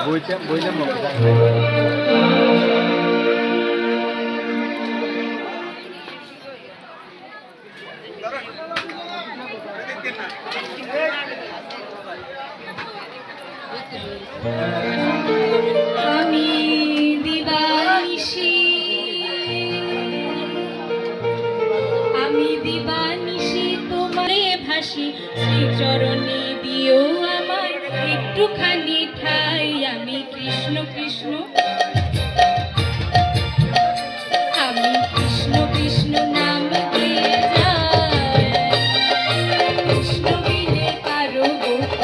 বইতে বইতে আমি দিবানিশি তোমারে ভাসি শ্রীচরণে দিও আমার একটুখানি ঠাই আমি কৃষ্ণ কৃষ্ণ আমি কৃষ্ণ কৃষ্ণ নাম দিয়ে যাই কৃষ্ণ বিনে কারো গতি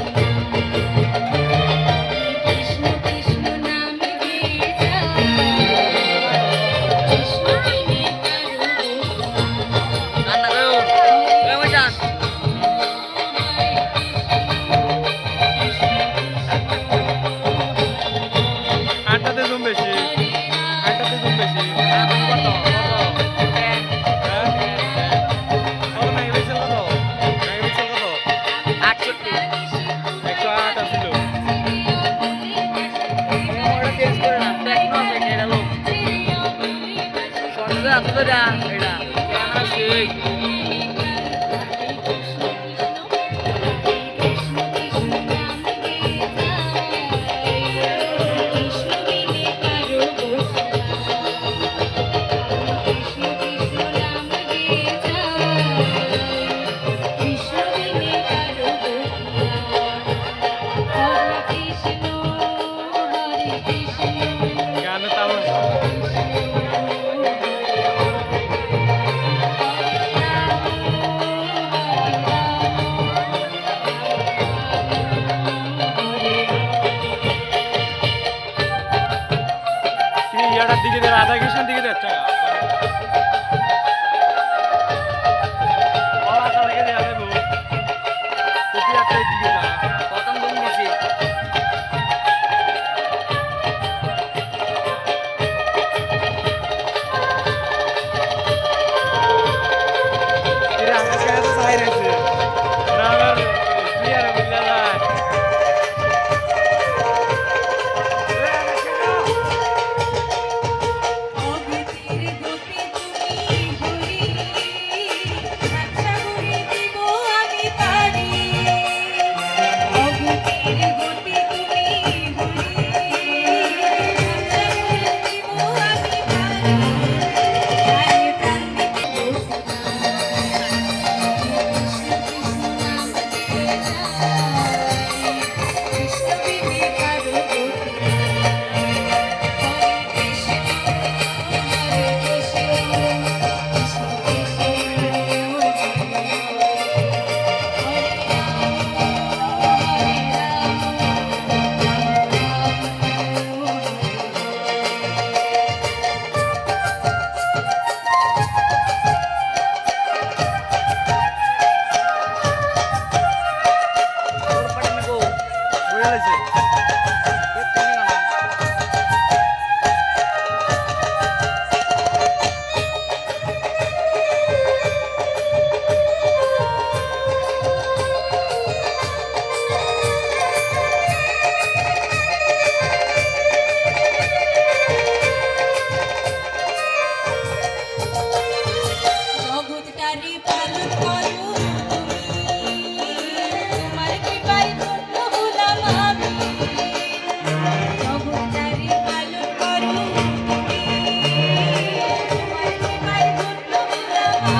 কৃষ্ণ কৃষ্ণ নাম দিয়ে যাই কৃষ্ণ বিনে কারো আটটাতে জুম বেশি আটটাতে জুম বেশি দিকে রাধা কৃষ্ণ দিকে যাচ্ছে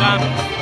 Done.